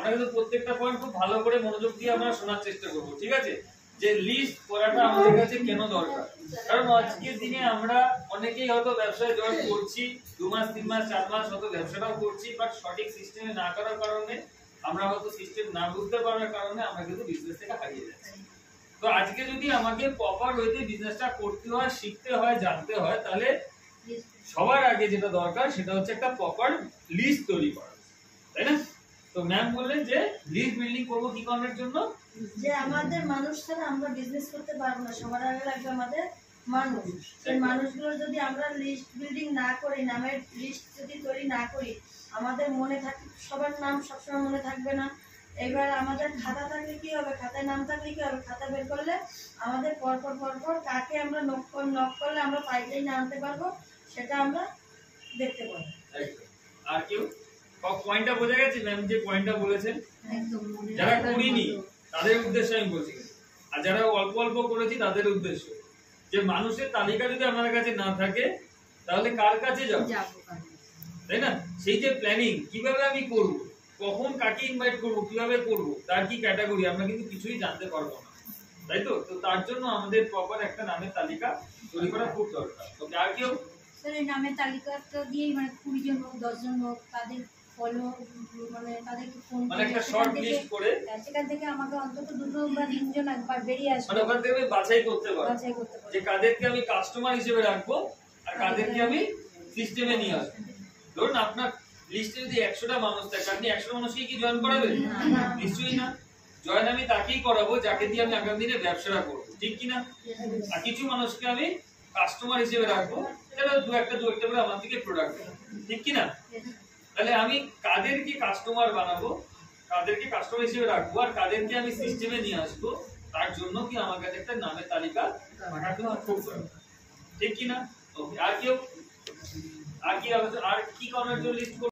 আমরা কিন্তু প্রত্যেকটা পয়েন্ট খুব ভালো করে মনোযোগ দিয়ে আমরা শোনার চেষ্টা করব, ঠিক আছে? যে লিস্ট করাটা আমাদের কাছে কেন দরকার, কারণ আজকের দিনে আমরা অনেকেই হয়তো ব্যবসায় জয়েন করছি, 2 মাস 3 মাস 4 মাস হয়তো ব্যবসাটাও করছি, বাট সঠিক সিস্টেমে না করার কারণে, আমরা হয়তো সিস্টেম না বুঝতে পারার কারণে আমরা কিন্তু বিজনেস থেকে হারিয়ে যাচ্ছি। তো আজকে যদি আমাকে প্রপার ওয়েতে বিজনেসটা করতে হয়, শিখতে হয়, জানতে হয়, তাহলে সবার আগে যেটা দরকার সেটা হচ্ছে একটা প্রপার লিস্ট তৈরি করা, তাই না? তো ম্যাম বললেন যে লিস্ট বিল্ডিং করব কি কারণের জন্য? যে আমাদের মানুষ ছাড়া আমরা বিজনেস করতে পারবো না, সবার আগে লাগবে আমাদের মানুষ। সেই মানুষগুলো যদি আমরা লিস্ট বিল্ডিং না করি, নামের লিস্ট যদি তৈরি না করি, আমাদের মনে থাকে সবার নাম সবসময় মনে থাকবে না। এবার আমাদের খাতা থাকলে কি হবে, খাতায় নাম থাকলে কি হবে, খাতা বের করলে আমাদের পরপর কাকে আমরা নক করলে আমরা পাইলেই না আনতে পারবো, সেটা আমরা দেখতে পাবো। আর কেউ পয়েন্টটা বোঝা গেছে ম্যাম যে পয়েন্টটা বলেছেন? যারা করিনি তাদের উদ্দেশ্যে আমি বলছি, আর যারা অল্প অল্প করেছি তাদের উদ্দেশ্য, যে মানুষের তালিকা যদি আমাদের কাছে না থাকে তাহলে কার কাছে যাব, তাই না? সেই যে প্ল্যানিং কিভাবে আমি করব, কখন কাকে ইনভাইট করব, কিভাবে করব, তার কি ক্যাটাগরি, আমরা কিন্তু কিছুই জানতে পারবো না, তাই তো? তো তার জন্য আমাদের প্রপার একটা নামের তালিকা তৈরি করা খুব দরকার। ওকে, আর কেউ? স্যার এই নামের তালিকাটা দিয়েই মানে 20 জন হোক 10 জন হোক তাদের ফলো মানে তাদেরকে ফোন মানে একটা শর্ট লিস্ট করে সেখান থেকে আমাকে অন্তত 2 বা 3 জন একবার বেরিয়ে আসবে, মানে ওখান থেকে আমি বাছাই করতে পারবো যে কাদেরকে আমি কাস্টমার হিসেবে রাখবো আর কাদেরকে আমি সিস্টেমে নিয়ে আসবো। ধরুন আপনার লিস্টে যদি 100টা মানুষ থাকে, আপনি 100 মানুষকে কি জয়েন করাবেন? নিশ্চয়ই না। জয়েন আমি তাকেই করাবো যাকে দিয়ে আমি আগামী দিনে ব্যবসাটা করবো, ঠিক কিনা? আর কিছু মানুষকে আমি কাস্টমার হিসেবে রাখবো, যারা দু একটা করে আমার থেকে প্রোডাক্ট দেবে, ঠিক কিনা? তাহলে আমি কাদেরকে কাস্টমার বানাবো, কাদেরকে কাস্টমার হিসেবে রাখবো, আর কাদেরকে আমি সিস্টেমে নিয়ে আসবো, তার জন্য কি আমার কাছে একটা নামের তালিকা বানাতে খুব দরকার, ঠিক কিনা? ওকে, আর কেউ? আর কি করার জন্য লিস্ট